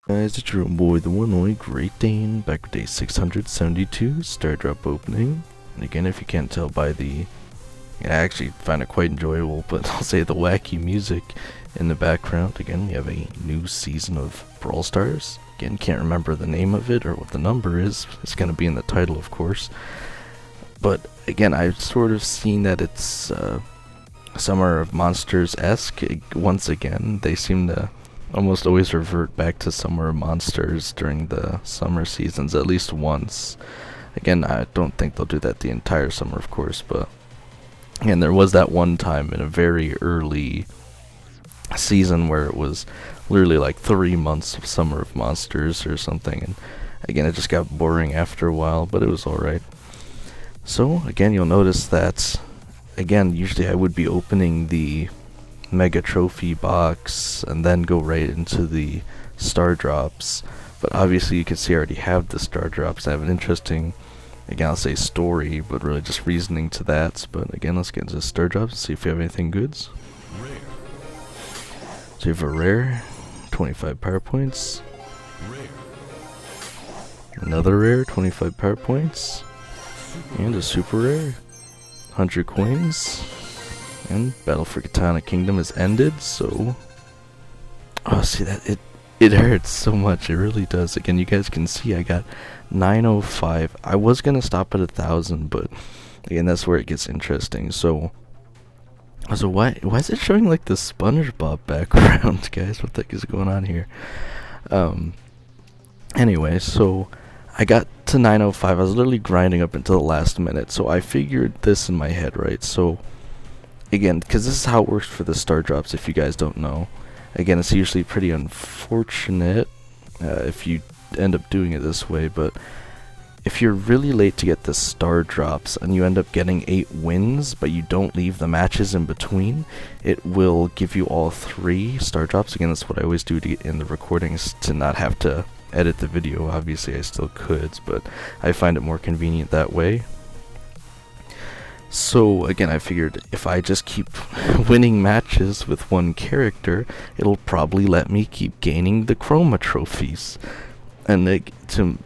Guys, it's your own boy, the one and only Great Dane, back with day 672, Star Drop opening. And again, if you can't tell by the... I actually find it quite enjoyable, but I'll say the wacky music in the background. Again, we have a new season of Brawl Stars. Again, can't remember the name of it or what the number is. It's going to be in the title, of course. But again, I've sort of seen that it's Summer of Monsters-esque. Once again, they seem to almost always revert back to Summer of Monsters during the summer seasons at least once. Again, I don't think they'll do that the entire summer, of course, but and there was that one time in a very early season where it was literally like 3 months of Summer of Monsters or something, and again, it just got boring after a while, but it was alright. So again, you'll notice that again, usually I would be opening the mega trophy box and then go right into the star drops, but obviously you can see I already have the star drops. I have an interesting, again, I'll say story, but really just reasoning to that. But again, let's get into the star drops and see if we have anything goods. So you have a rare, 25 power points, another rare, 25 power points, and a super rare, 100 coins. And Battle for Katana Kingdom has ended, so... Oh, see that? It hurts so much, it really does. Again, you guys can see I got 905. I was gonna stop at 1,000, but again, that's where it gets interesting. So why is it showing like the SpongeBob background, guys? What the heck is going on here? Anyway, so I got to 905. I was literally grinding up until the last minute, so I figured this in my head, right? So again, because this is how it works for the star drops, if you guys don't know. Again, it's usually pretty unfortunate if you end up doing it this way, but if you're really late to get the star drops and you end up getting 8 wins, but you don't leave the matches in between, it will give you all 3 star drops. Again, that's what I always do to get in the recordings, to not have to edit the video. Obviously, I still could, but I find it more convenient that way. So again, I figured if I just keep winning matches with one character, it'll probably let me keep gaining the chroma trophies. And to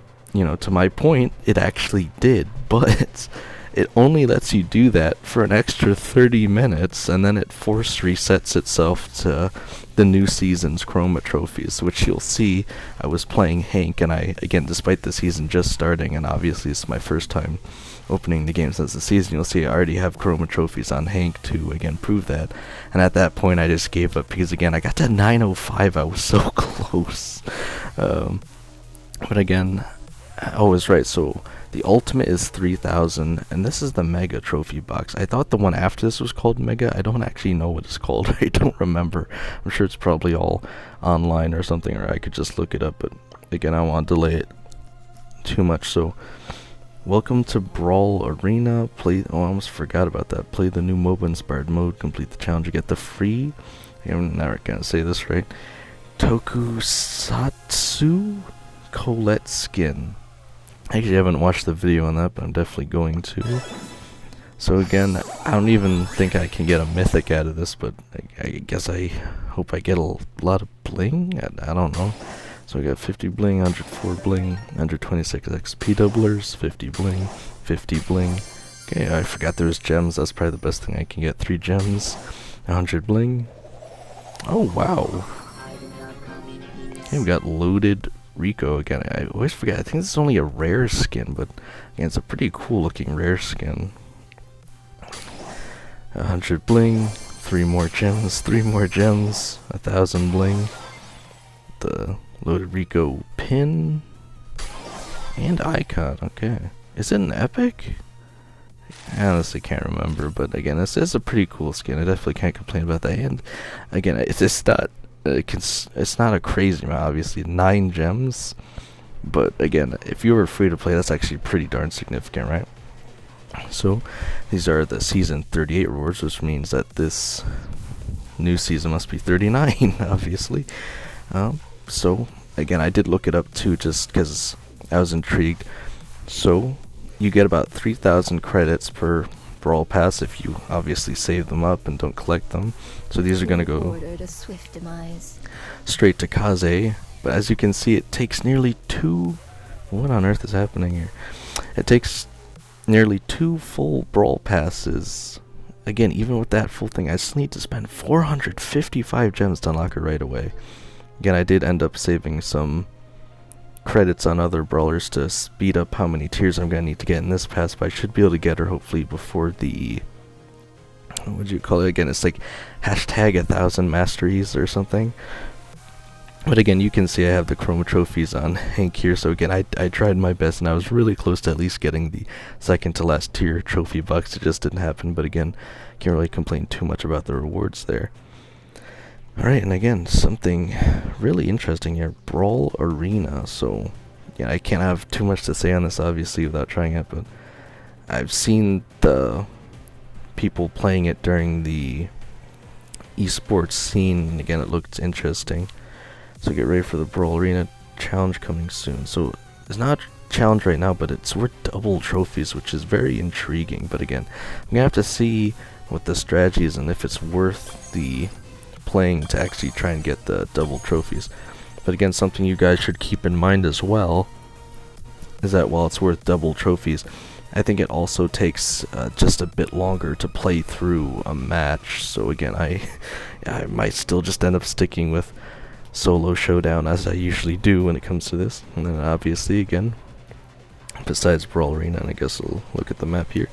my point, it actually did, but it only lets you do that for an extra 30 minutes, and then it force resets itself to the new season's chroma trophies, which you'll see I was playing Hank, and again, despite the season just starting, and obviously it's my first time opening the game since the season, you'll see I already have chroma trophies on Hank to again prove that. And at that point I just gave up, because again, I got to 905. I was so close. But again, I was right. So the ultimate is 3,000, and this is the mega trophy box. I thought the one after this was called mega. I don't actually know what it's called. I don't remember. I'm sure it's probably all online or something, or I could just look it up, but again, I won't delay it too much. So welcome to Brawl Arena. I almost forgot about that. Play the new MOBA inspired mode, complete the challenge, you get the free, I'm never gonna say this right, Tokusatsu Colette skin. I actually haven't watched the video on that, but I'm definitely going to. So again, I don't even think I can get a mythic out of this, but I guess I hope I get a lot of bling. I don't know. So we got 50 bling, 104 bling, 126 XP doublers, 50 bling, 50 bling. Okay, I forgot there was gems. That's probably the best thing I can get. 3 gems, 100 bling. Oh, wow. Okay, we got loaded Rico again. I always forget. I think this is only a rare skin, but again, it's a pretty cool looking rare skin. 100 bling, 3 more gems, 3 more gems, 1,000 bling. The loaded Rico pin and icon. Okay, is it an epic? I honestly can't remember, but again, this is a pretty cool skin. I definitely can't complain about that. And again, it's not a crazy amount, obviously 9 gems, but again, if you were free to play, that's actually pretty darn significant, right? So these are the season 38 rewards, which means that this new season must be 39 obviously. So again, I did look it up too, just because I was intrigued. So you get about 3,000 credits per Brawl Pass if you obviously save them up and don't collect them. So these are going to go straight to Kaze. But as you can see, it takes nearly what on earth is happening here? It takes nearly 2 full Brawl Passes. Again, even with that full thing, I still need to spend 455 gems to unlock it right away. Again, I did end up saving some credits on other brawlers to speed up how many tiers I'm going to need to get in this pass, but I should be able to get her hopefully before the... what would you call it again? It's like hashtag 1,000 masteries or something. But again, you can see I have the chroma trophies on Hank here, so again, I tried my best, and I was really close to at least getting the second to last tier trophy box. It just didn't happen, but again, can't really complain too much about the rewards there. Alright, and again, something really interesting here, Brawl Arena. So, yeah, I can't have too much to say on this, obviously, without trying it, but I've seen the people playing it during the esports scene, and again, it looked interesting. So get ready for the Brawl Arena challenge coming soon. So it's not a challenge right now, but it's worth double trophies, which is very intriguing. But again, I'm gonna have to see what the strategy is and if it's worth the playing to actually try and get the double trophies. But again, something you guys should keep in mind as well is that while it's worth double trophies, I think it also takes just a bit longer to play through a match. So again, I might still just end up sticking with solo showdown as I usually do when it comes to this. And then obviously, again, besides Brawl Arena, and I guess we'll look at the map here,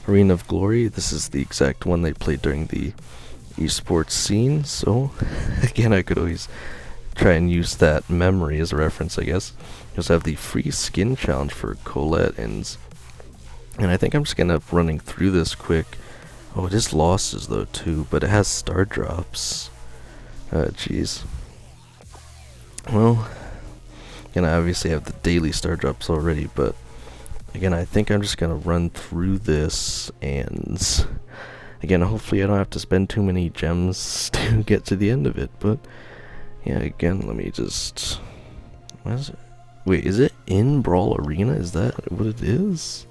Arena of Glory, this is the exact one they played during the esports scene. So again, I could always try and use that memory as a reference, I guess. You also have the free skin challenge for Colette, and I think I'm just gonna end up running through this quick. Oh, it is losses though too, but it has star drops. Jeez. Well, again, I obviously have the daily star drops already, but again, I think I'm just gonna run through this, and again, hopefully I don't have to spend too many gems to get to the end of it. But yeah, again, let me just... what is it? Wait, is it in Brawl Arena? Is that what it is?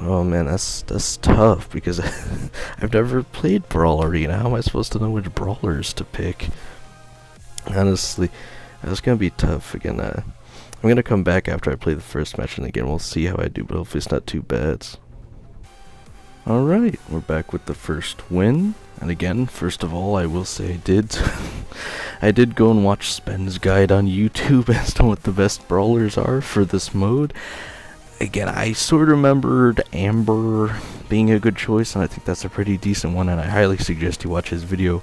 Oh man, that's tough, because I've never played Brawl Arena. How am I supposed to know which brawlers to pick? Honestly, that's gonna be tough. Again, I'm gonna come back after I play the first match, and again, we'll see how I do, but hopefully it's not too bad. Alright, we're back with the first win. And again, first of all, I will say I did go and watch Spen's guide on YouTube as to what the best brawlers are for this mode. Again, I sort of remembered Amber being a good choice, and I think that's a pretty decent one, and I highly suggest you watch his video,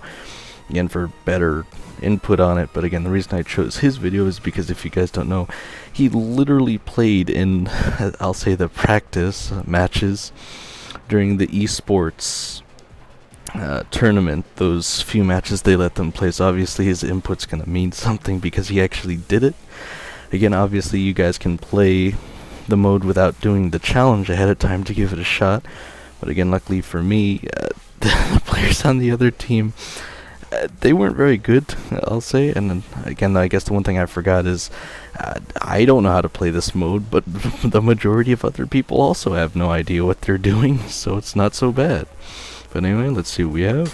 again, for better input on it. But again, the reason I chose his video is because, if you guys don't know, he literally played in, I'll say, the practice matches during the esports tournament. Those few matches they let them play, so obviously his input's gonna mean something because he actually did it. Again, obviously you guys can play the mode without doing the challenge ahead of time to give it a shot, but again, luckily for me, the players on the other team, they weren't very good, I'll say. And then again, I guess the one thing I forgot is I don't know how to play this mode, but the majority of other people also have no idea what they're doing, so it's not so bad. But anyway, let's see what we have.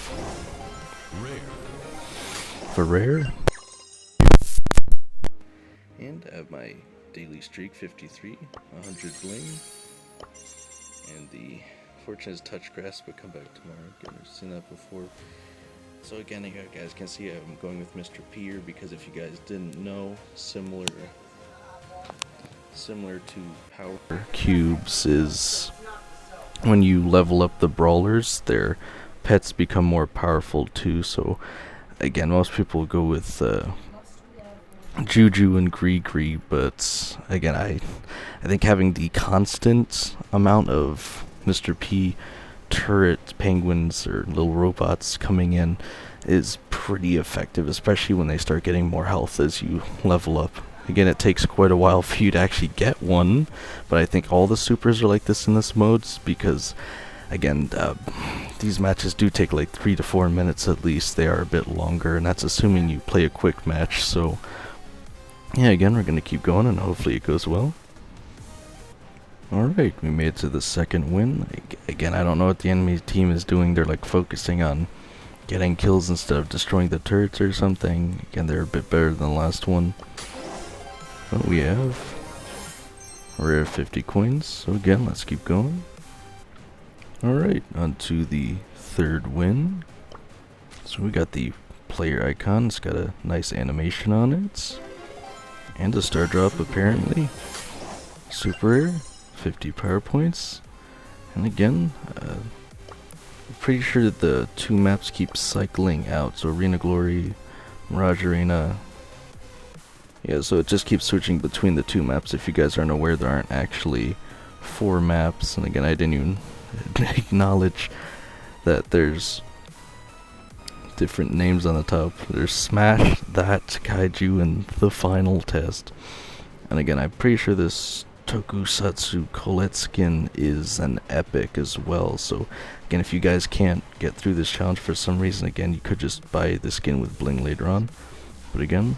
For rare, and I have my daily streak 53, 100 bling, and the fortune is touch grass, but come back tomorrow. Again, I've seen that before. So again, you guys can see I'm going with Mr. P here, because if you guys didn't know, similar to power cubes is when you level up the brawlers, their pets become more powerful too. So again, most people go with Juju and Gree, but again, I think having the constant amount of Mr. P turret penguins or little robots coming in is pretty effective, especially when they start getting more health as you level up. Again, it takes quite a while for you to actually get one, but I think all the supers are like this in this mode, because again, these matches do take like 3 to 4 minutes at least. They are a bit longer, and that's assuming you play a quick match. So yeah, again, we're gonna keep going, and hopefully it goes well. Alright, we made it to the second win. Again, I don't know what the enemy team is doing. They're like focusing on getting kills instead of destroying the turrets or something. Again, they're a bit better than the last one. But we have a rare 50 coins, so again, let's keep going. Alright, on to the third win. So we got the player icon, it's got a nice animation on it. And a star drop apparently. Super rare, 50 power points. And again, I'm pretty sure that the two maps keep cycling out. So Arena Glory, Mirage Arena. Yeah, so it just keeps switching between the two maps. If you guys aren't aware, there aren't actually 4 maps. And again, I didn't even acknowledge that there's different names on the top. There's Smash, That, Kaiju, and The Final Test. And again, I'm pretty sure this Tokusatsu Colette skin is an epic as well. So again, if you guys can't get through this challenge for some reason, again, you could just buy the skin with bling later on. But again,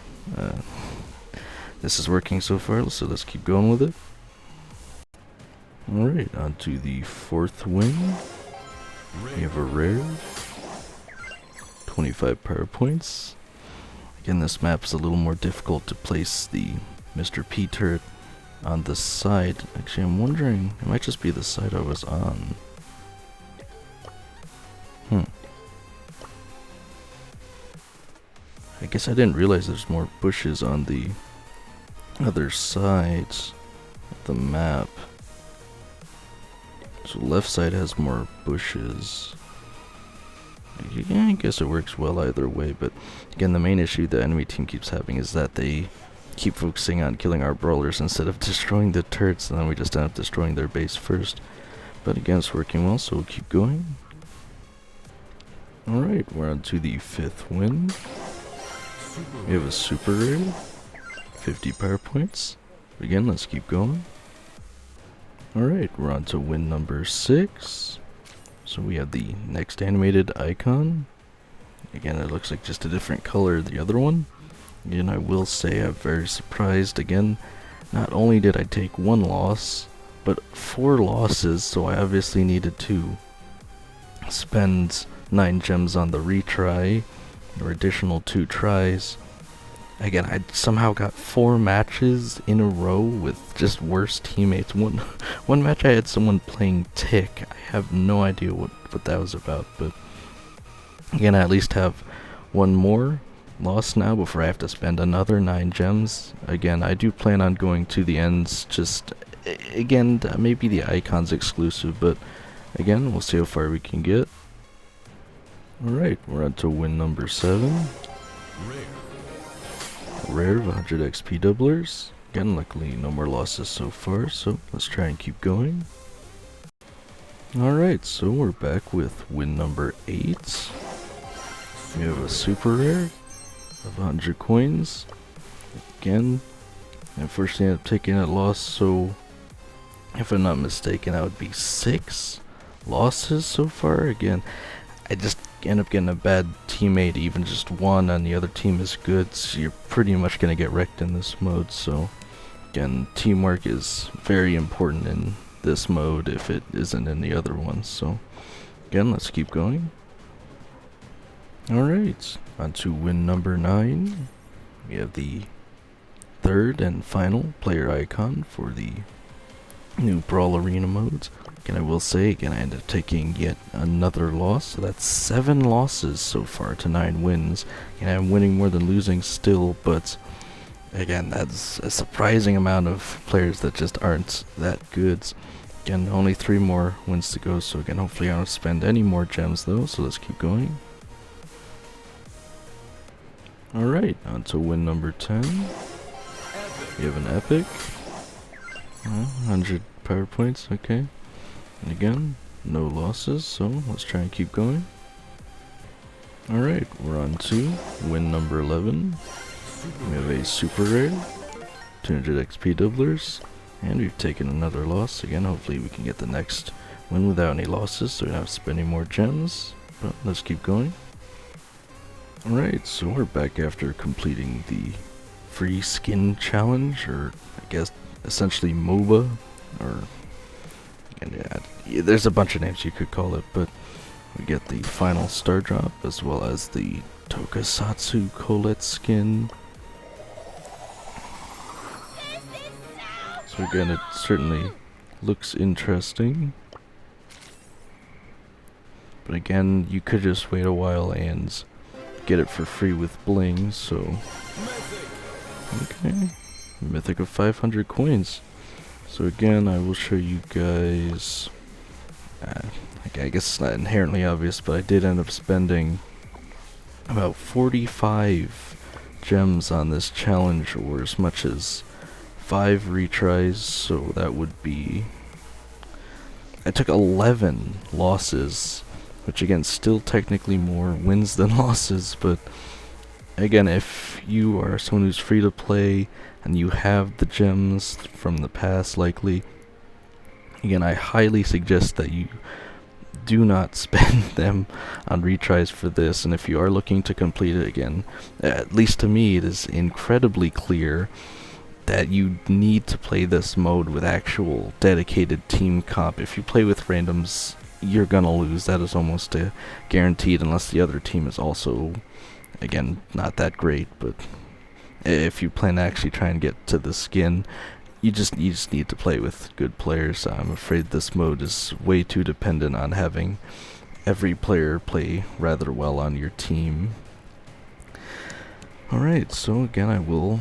this is working so far, so let's keep going with it. Alright, on to the fourth win. We have a rare 25 power points. Again, this map's a little more difficult to place the Mr. P turret on the side. Actually, I'm wondering, it might just be the side I was on. I guess I didn't realize there's more bushes on the other sides of the map. So left side has more bushes. Yeah, I guess it works well either way, but again, the main issue the enemy team keeps having is that they keep focusing on killing our brawlers instead of destroying the turrets, and then we just end up destroying their base first. But again, it's working well, so we'll keep going. Alright, we're on to the fifth win. We have a super rare, 50 power points. Again, let's keep going. Alright, we're on to win number 6. So we have the next animated icon. Again, it looks like just a different color than the other one. And I will say I'm very surprised. Again, not only did I take 1 loss, but 4 losses, so I obviously needed to spend 9 gems on the retry, or additional 2 tries. Again, I somehow got 4 matches in a row with just worse teammates. One match I had someone playing Tick. I have no idea what that was about, but again, I at least have 1 more loss now before I have to spend another 9 gems. Again, I do plan on going to the ends, just, again, maybe the icon's exclusive, but again, we'll see how far we can get. Alright, we're on to win number 7. Rare 100 XP doublers. Again, luckily no more losses so far, so let's try and keep going. Alright, so we're back with win number 8. We have a super rare of 100 coins. Again, unfortunately I ended up taking a loss, so if I'm not mistaken, that would be 6 losses so far. Again, I just end up getting a bad teammate, even just 1 and the other team is good, so you're pretty much going to get wrecked in this mode. So again, teamwork is very important in this mode if it isn't in the other ones. So again, let's keep going. Alright, on to win number 9. We have the third and final player icon for the new Brawl Arena modes. And I will say, again, I ended up taking yet another loss, so that's 7 losses so far to 9 wins. And I'm winning more than losing still, but again, that's a surprising amount of players that just aren't that good. Again, only 3 more wins to go, so again, hopefully I don't spend any more gems though, so let's keep going. Alright, on to win number 10. We have an epic. 100 power points, okay. And again, no losses, so let's try and keep going. Alright, we're on to win number 11. We have a super rare, 200 XP doublers, and we've taken another loss. Again, hopefully we can get the next win without any losses, so we don't have to spend any more gems. But let's keep going. Alright, so we're back after completing the free skin challenge, or I guess essentially MOBA, or and yeah, there's a bunch of names you could call it, but We get the final star drop as well as the Tokusatsu Colette skin. So again, it certainly looks interesting. But again, you could just wait a while and get it for free with bling, so... Okay. Mythic of 500 coins. So again, I will show you guys... I guess it's not inherently obvious, but I did end up spending about 45 gems on this challenge, or as much as 5 retries, so that would be... I took 11 losses, which again, still technically more wins than losses, but again, if you are someone who's free to play and you have the gems from the past likely, again, I highly suggest that you do not spend them on retries for this, and if you are looking to complete it again, at least to me, it is incredibly clear that you need to play this mode with actual dedicated team comp. If you play with randoms, you're gonna lose. That is almost guaranteed, unless the other team is also, again, not that great. But if you plan to actually try and get to the skin, you just need to play with good players. I'm afraid this mode is way too dependent on having every player play rather well on your team. Alright, so again, I will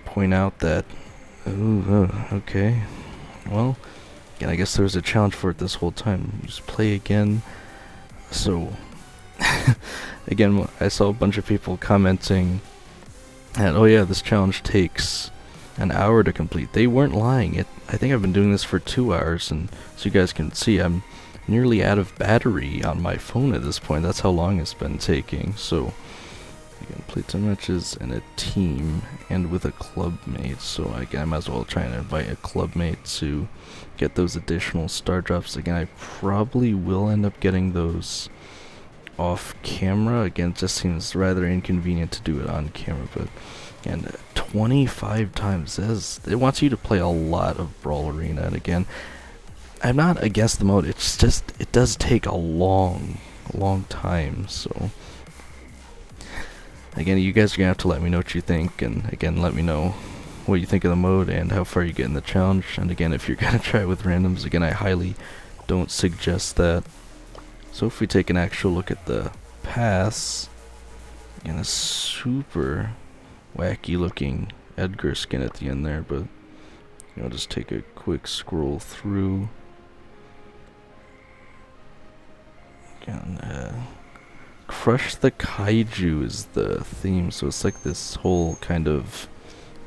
point out that... okay. Well, again, I guess there was a challenge for it this whole time. Just play again. So, again, I saw a bunch of people commenting that, oh yeah, this challenge takes an hour to complete. They weren't lying. I think I've been doing this for 2 hours, and so you guys can see, I'm nearly out of battery on my phone at this point. That's how long it's been taking. So, you can play 10 matches in a team and with a club mate. So I might as well try and invite a club mate to get those additional star drops. Again, I probably will end up getting those off camera. Again, it just seems rather inconvenient to do it on camera, but and 25 times it wants you to play a lot of Brawl Arena. And again, I'm not against the mode, it's just it does take a long time. So again, you guys are gonna have to let me know what you think, and again, let me know what you think of the mode and how far you get in the challenge. And again, if you're gonna try it with randoms, again, I highly don't suggest that. So if we take an actual look at the pass, again, a super wacky looking Edgar skin at the end there, but I'll just take a quick scroll through. Again, Crush the Kaiju is the theme, so it's like this whole kind of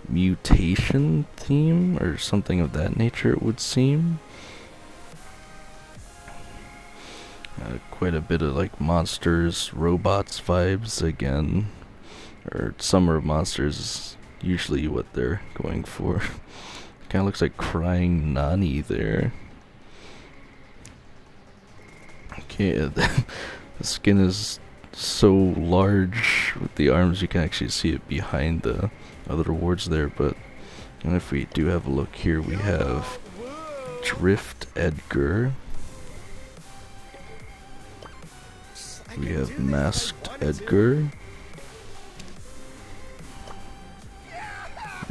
mutation theme or something of that nature, it would seem. Quite a bit of like monsters, robots vibes again, or Summer of Monsters is usually what they're going for. Kind of looks like crying Nani there. Okay, the skin is so large with the arms, you can actually see it behind the other rewards there. But and if we do have a look here, we have Drift Edgar, we have Masked Edgar,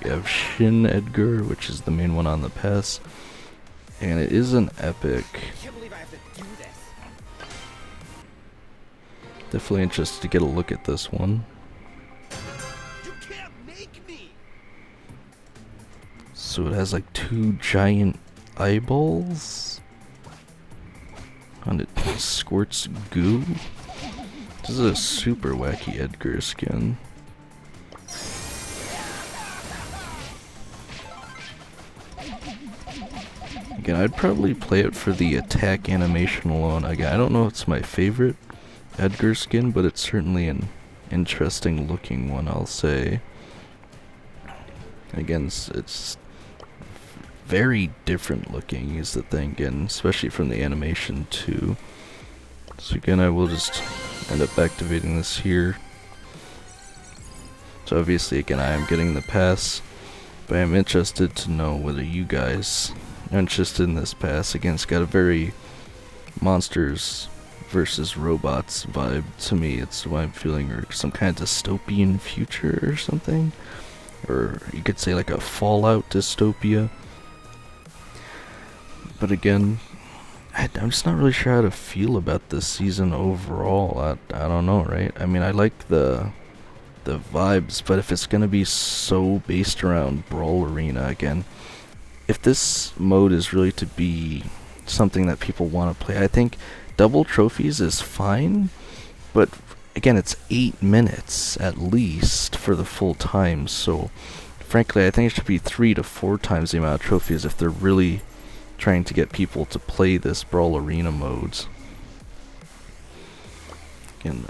we have Shin Edgar, which is the main one on the pass, and it is an epic. Definitely interested to get a look at this one. So it has like 2 giant eyeballs, and it squirts goo. This is a super wacky Edgar skin. Again, I'd probably play it for the attack animation alone. Again, I don't know if it's my favorite Edgar skin, but it's certainly an interesting looking one, I'll say. Again, it's very different looking is the thing, and especially from the animation too. So again, I will just end up activating this here. So obviously, again, I am getting the pass, but I am interested to know whether you guys are interested in this pass. Again, it's got a very Monsters versus robots vibe to me. It's what I'm feeling, or some kind of dystopian future or something. Or you could say like a Fallout dystopia. But again, I'm just not really sure how to feel about this season overall. I don't know, right? I mean, I like the vibes, but if it's gonna be so based around Brawl Arena again, if this mode is really to be something that people want to play, I think double trophies is fine, but again, it's 8 minutes at least for the full time, so frankly, I think it should be 3 to 4 times the amount of trophies if they're really trying to get people to play this Brawl Arena modes. Again,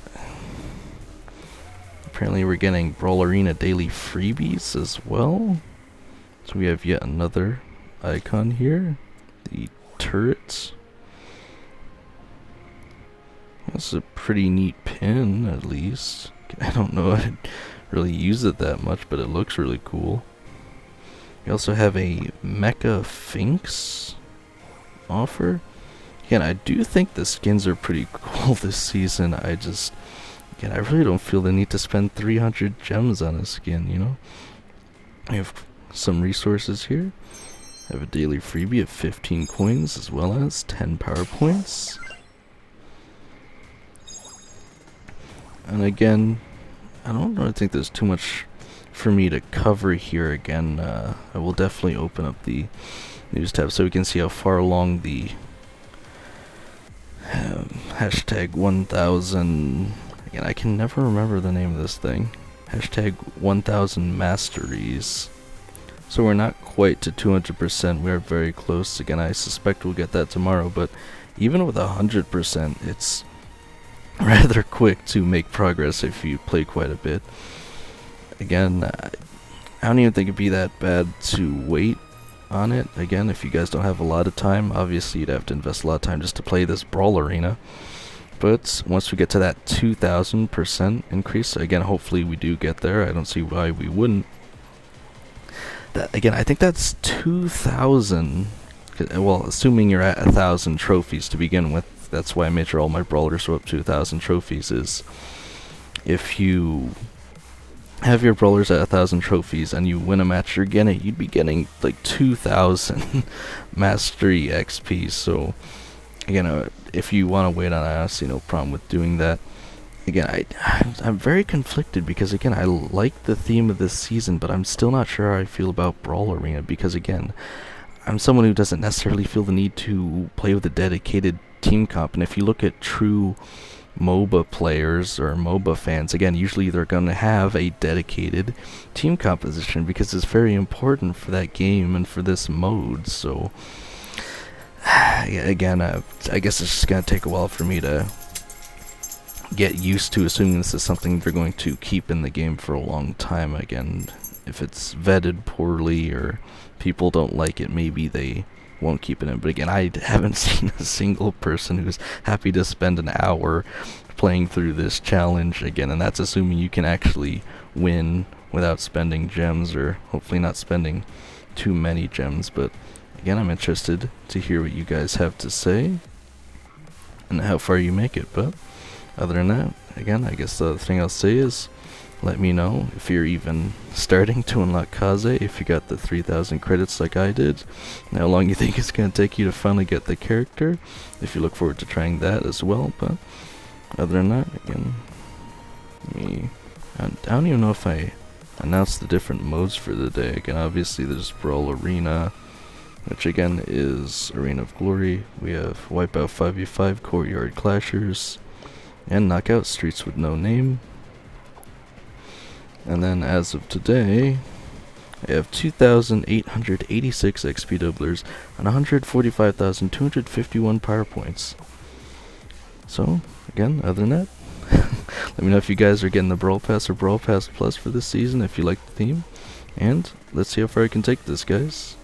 apparently we're getting Brawl Arena daily freebies as well. So we have yet another icon here, the turrets. That's a pretty neat pin, at least. I don't know I'd really use it that much, but it looks really cool. We also have a Mecha Finks offer. Again, I do think the skins are pretty cool this season. I really don't feel the need to spend 300 gems on a skin, you know? I have some resources here. I have a daily freebie of 15 coins as well as 10 power points. And again, I don't really think there's too much for me to cover here. Again, I will definitely open up the news tab so we can see how far along the hashtag 1000, again, I can never remember the name of this thing, hashtag 1000 masteries. So we're not quite to 200%, we are very close. Again, I suspect we'll get that tomorrow, but even with 100%, it's rather quick to make progress if you play quite a bit. Again, I don't even think it'd be that bad to wait on it. Again, if you guys don't have a lot of time, obviously you'd have to invest a lot of time just to play this Brawl Arena. But once we get to that 2000% increase, again, hopefully we do get there. I don't see why we wouldn't. Again, I think that's 2,000. Well, assuming you're at 1,000 trophies to begin with. That's why I made sure all my brawlers were up to 1,000 trophies. Is if you have your brawlers at 1,000 trophies and you win a match, you'd be getting like 2,000 mastery XP. So again, if you want to wait on it, I see no problem with doing that. Again, I'm very conflicted because again, I like the theme of this season, but I'm still not sure how I feel about Brawl Arena because again, I'm someone who doesn't necessarily feel the need to play with a dedicated team comp, and if you look at true MOBA players or MOBA fans, again, usually they're going to have a dedicated team composition because it's very important for that game and for this mode. So again, I guess it's just going to take a while for me to get used to assuming this is something they're going to keep in the game for a long time. Again, if it's vetted poorly or people don't like it, maybe they won't keep it in. But again, I haven't seen a single person who's happy to spend an hour playing through this challenge again, and that's assuming you can actually win without spending gems, or hopefully not spending too many gems. But again, I'm interested to hear what you guys have to say and how far you make it. But other than that, again, I guess the other thing I'll say is let me know if you're even starting to unlock Kaze, if you got the 3,000 credits like I did, and how long you think it's going to take you to finally get the character, if you look forward to trying that as well. But other than that, again, I don't even know if I announced the different modes for the day. Again, obviously there's Brawl Arena, which again is Arena of Glory. We have Wipeout 5v5, Courtyard Clashers, and Knockout Streets with No Name. And then as of today, I have 2,886 XP doublers and 145,251 power points. So, again, other than that, let me know if you guys are getting the Brawl Pass or Brawl Pass Plus for this season, if you like the theme. And let's see how far I can take this, guys.